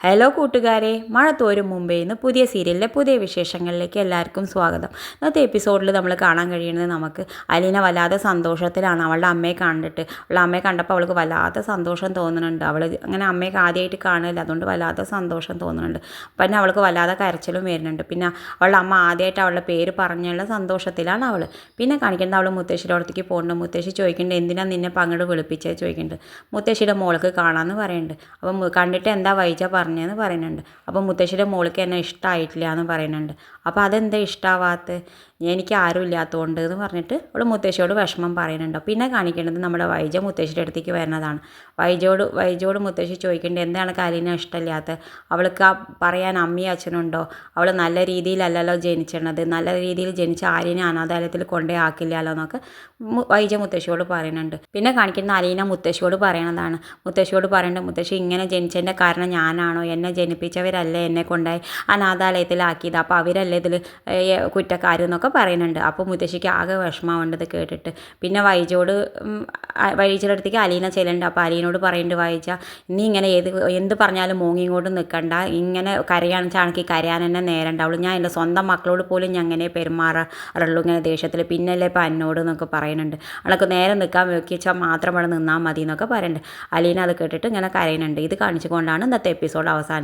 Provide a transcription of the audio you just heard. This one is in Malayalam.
ഹലോ കൂട്ടുകാരെ, മഴ തോരും മുമ്പേ ഇന്ന് പുതിയ സീരിയലിലെ പുതിയ വിശേഷങ്ങളിലേക്ക് എല്ലാവർക്കും സ്വാഗതം. ഇന്നത്തെ എപ്പിസോഡിൽ നമ്മൾ കാണാൻ കഴിയുന്നത് നമുക്ക് അലീന വല്ലാതെ സന്തോഷത്തിലാണ്. അവളുടെ അമ്മയെ കണ്ടിട്ട് അവളുടെ അമ്മയെ കണ്ടപ്പോൾ അവൾക്ക് വല്ലാത്ത സന്തോഷം തോന്നുന്നുണ്ട്. അവൾ അങ്ങനെ അമ്മയെ ആദ്യമായിട്ട് കാണില്ല, അതുകൊണ്ട് വല്ലാത്ത സന്തോഷം തോന്നുന്നുണ്ട്. പിന്നെ അവൾക്ക് വല്ലാതെ കരച്ചിലും വരുന്നുണ്ട്. പിന്നെ അവളുടെ അമ്മ ആദ്യമായിട്ട് അവളുടെ പേര് പറഞ്ഞുള്ള സന്തോഷത്തിലാണ് അവൾ. പിന്നെ കാണിക്കുന്നത് അവൾ മുത്തശ്ശിയുടെ അടുത്തേക്ക് പോകുന്നുണ്ട്. മുത്തശ്ശി ചോദിക്കുന്നുണ്ട്, എന്തിനാണ് നിന്നെ പങ്ങോട്ട് വിളിപ്പിച്ചത് ചോദിക്കുന്നുണ്ട്. മുത്തശ്ശിയുടെ മോൾക്ക് കാണാമെന്ന് പറയുന്നുണ്ട്. അപ്പം കണ്ടിട്ട് എന്താ വൈജ പറഞ്ഞതെന്ന് പറയുന്നുണ്ട്. അപ്പോൾ മുത്തശ്ശിയുടെ മോൾക്ക് എന്നെ ഇഷ്ടമായിട്ടില്ല എന്ന് പറയുന്നുണ്ട്. അപ്പോൾ അതെന്താ ഇഷ്ടമാവാത്ത, എനിക്ക് ആരും ഇല്ലാത്തതുകൊണ്ട് എന്ന് പറഞ്ഞിട്ട് അവൾ മുത്തശ്ശിയോട് വിഷമം പറയുന്നുണ്ട്. പിന്നെ കാണിക്കേണ്ടത് നമ്മുടെ വൈജ മുത്തശ്ശിയുടെ അടുത്തേക്ക് വരുന്നതാണ്. വൈജയോട് മുത്തശ്ശി ചോദിക്കേണ്ടത് എന്താണ് അലീന ഇഷ്ടമില്ലാത്ത, അവൾക്ക് ആ പറയാൻ അമ്മയും അച്ഛനുണ്ടോ, അവൾ നല്ല രീതിയിലല്ലല്ലോ ജനിച്ചിരുന്നത്, നല്ല രീതിയിൽ ജനിച്ച ആര്യനെ അനാഥാലയത്തിൽ കൊണ്ടേ ആക്കില്ലല്ലോ എന്നൊക്കെ വൈജ മുത്തശ്ശിയോട് പറയുന്നുണ്ട്. പിന്നെ കാണിക്കുന്ന അലീന മുത്തശ്ശിയോട് പറയണതാണ്. മുത്തശ്ശിയോട് പറയേണ്ടത്, മുത്തശ്ശി ഇങ്ങനെ ജനിച്ചതിൻ്റെ കാരണം ഞാനാണോ, എന്നെ ജനിപ്പിച്ചവരല്ലേ എന്നെ കൊണ്ടായി അനാഥാലയത്തിലാക്കിയത്, അപ്പോൾ അവരല്ലേ ഇതിൽ കുറ്റക്കാരെന്നൊക്കെ പറയുന്നുണ്ട്. അപ്പോൾ മുത്തശ്ശിക്ക് ആകെ വിഷമമുണ്ടത് കേട്ടിട്ട്. പിന്നെ വൈജയുടെ അടുത്തേക്ക് അലീന ചെല്ലുന്നുണ്ട്. അപ്പോൾ അലീനോട് പറയുന്നുണ്ട്, വൈജ നീ ഇങ്ങനെ എന്ത് പറഞ്ഞാലും മോങ്ങിങ്ങോട്ട് നിൽക്കണ്ട, ഇങ്ങനെ കരയാണെന്ന് വെച്ചാൽ എനിക്ക് കരയാൻ തന്നെ നേരം ഉണ്ടാവുള്ളൂ, ഞാൻ എൻ്റെ സ്വന്തം മക്കളോട് പോലും ഞാൻ അങ്ങനെ പെരുമാറാറുള്ളൂ ഇങ്ങനെ ദേഷ്യത്തിൽ, പിന്നല്ലേ ഇപ്പം എന്നോട് എന്നൊക്കെ പറയുന്നുണ്ട്. അവൾക്ക് നേരെ നിൽക്കാൻ വെച്ചാൽ മാത്രം അവിടെ നിന്നാൽ മതി എന്നൊക്കെ പറയുന്നുണ്ട്. അലീന അത് കേട്ടിട്ട് ഇങ്ങനെ കരയുന്നുണ്ട്. ഇത് കാണിച്ചുകൊണ്ടാണ് ഇന്നത്തെ എപ്പിസോഡ് അവസാനിക്കുന്നത്.